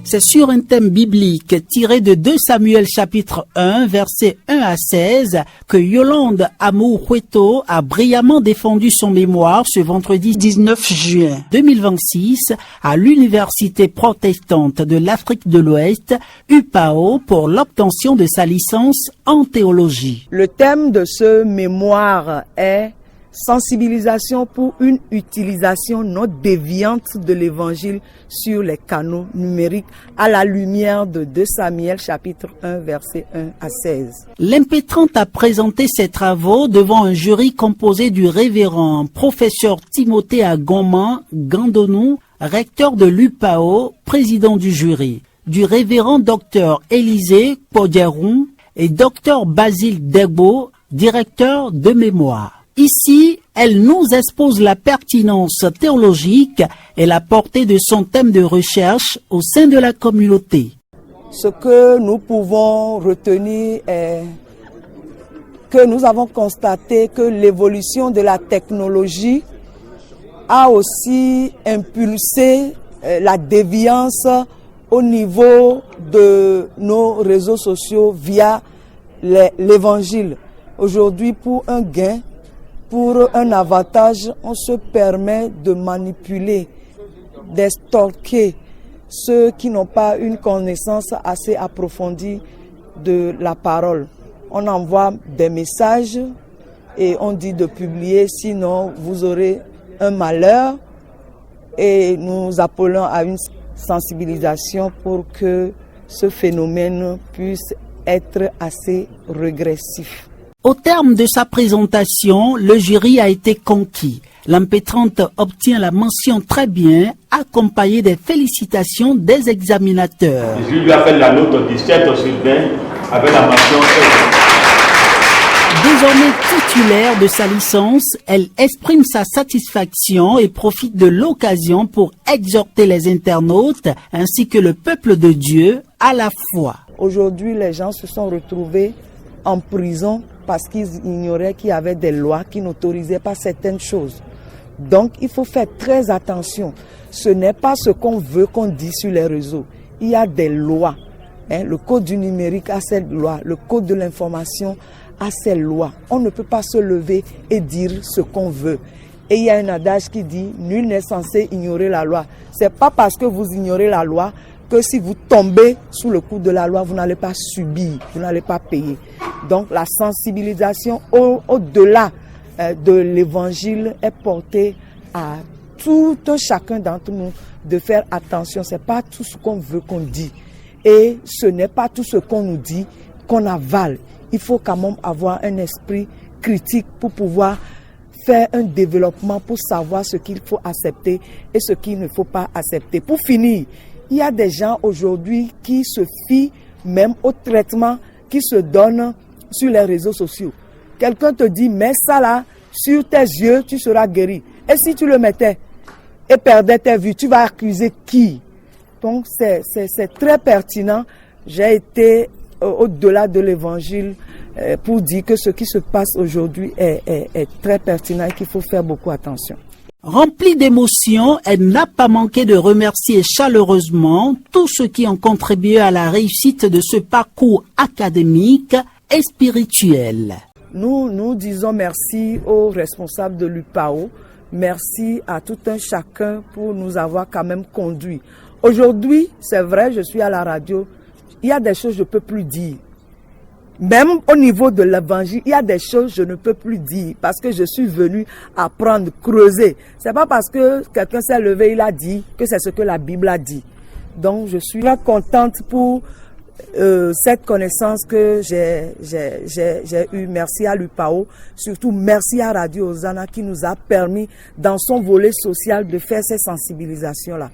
C'est sur un thème biblique tiré de 2 Samuel chapitre 1, versets 1 à 16, que Yolande Amour-Hueto a brillamment défendu son mémoire ce vendredi 19 juin 2026 à l'Université protestante de l'Afrique de l'Ouest, UPAO, pour l'obtention de sa licence en théologie. Le thème de ce mémoire est sensibilisation pour une utilisation non déviante de l'évangile sur les canaux numériques à la lumière de 2 Samuel chapitre 1 verset 1 à 16. L'impétrante a présenté ses travaux devant un jury composé du révérend professeur Timothée Agoma Gandonou, recteur de l'UPAO, président du jury, du révérend docteur Élisée Podjeroun et docteur Basile Degbo, directeur de mémoire. Ici, elle nous expose la pertinence théologique et la portée de son thème de recherche au sein de la communauté. Ce que nous pouvons retenir est que nous avons constaté que l'évolution de la technologie a aussi impulsé la déviance au niveau de nos réseaux sociaux via l'évangile. Aujourd'hui, pour un gain, pour un avantage, on se permet de manipuler, d'estorquer ceux qui n'ont pas une connaissance assez approfondie de la parole. On envoie des messages et on dit de publier, sinon vous aurez un malheur. Et nous appelons à une sensibilisation pour que ce phénomène puisse être assez régressif. Au terme de sa présentation, le jury a été conquis. L'impétrante obtient la mention très bien, accompagnée des félicitations des examinateurs. Je lui ai fait la note 17 sur 20 avec la mention. Désormais titulaire de sa licence, elle exprime sa satisfaction et profite de l'occasion pour exhorter les internautes ainsi que le peuple de Dieu à la foi. Aujourd'hui, les gens se sont retrouvés en prison parce qu'ils ignoraient qu'il y avait des lois qui n'autorisaient pas certaines choses. Donc, il faut faire très attention. Ce n'est pas ce qu'on veut qu'on dit sur les réseaux. Il y a des lois. Le code du numérique a ses lois. Le code de l'information a ses lois. On ne peut pas se lever et dire ce qu'on veut. Et il y a un adage qui dit « Nul n'est censé ignorer la loi ». Ce n'est pas parce que vous ignorez la loi que si vous tombez sous le coup de la loi, vous n'allez pas subir, vous n'allez pas payer. Donc la sensibilisation au-delà de l'évangile est portée à tout un chacun d'entre nous de faire attention. Ce n'est pas tout ce qu'on veut qu'on dit. Et ce n'est pas tout ce qu'on nous dit qu'on avale. Il faut quand même avoir un esprit critique pour pouvoir faire un développement, pour savoir ce qu'il faut accepter et ce qu'il ne faut pas accepter. Pour finir, il y a des gens aujourd'hui qui se fient même au traitement qui se donne sur les réseaux sociaux. Quelqu'un te dit, mets ça là, sur tes yeux, tu seras guéri. Et si tu le mettais et perdais tes vues, tu vas accuser qui? Donc c'est très pertinent. J'ai été au-delà de l'évangile pour dire que ce qui se passe aujourd'hui est très pertinent et qu'il faut faire beaucoup attention. Remplie d'émotions, elle n'a pas manqué de remercier chaleureusement tous ceux qui ont contribué à la réussite de ce parcours académique et spirituel. Nous disons merci aux responsables de l'UPAO, merci à tout un chacun pour nous avoir quand même conduits. Aujourd'hui, c'est vrai, je suis à la radio, il y a des choses que je ne peux plus dire. Même au niveau de l'évangile, il y a des choses que je ne peux plus dire parce que je suis venu apprendre, creuser. C'est pas parce que quelqu'un s'est levé, il a dit que c'est ce que la Bible a dit. Donc je suis très contente pour cette connaissance que j'ai eue. Merci à l'UPAO, surtout merci à Radio Hosanna qui nous a permis dans son volet social de faire ces sensibilisations-là.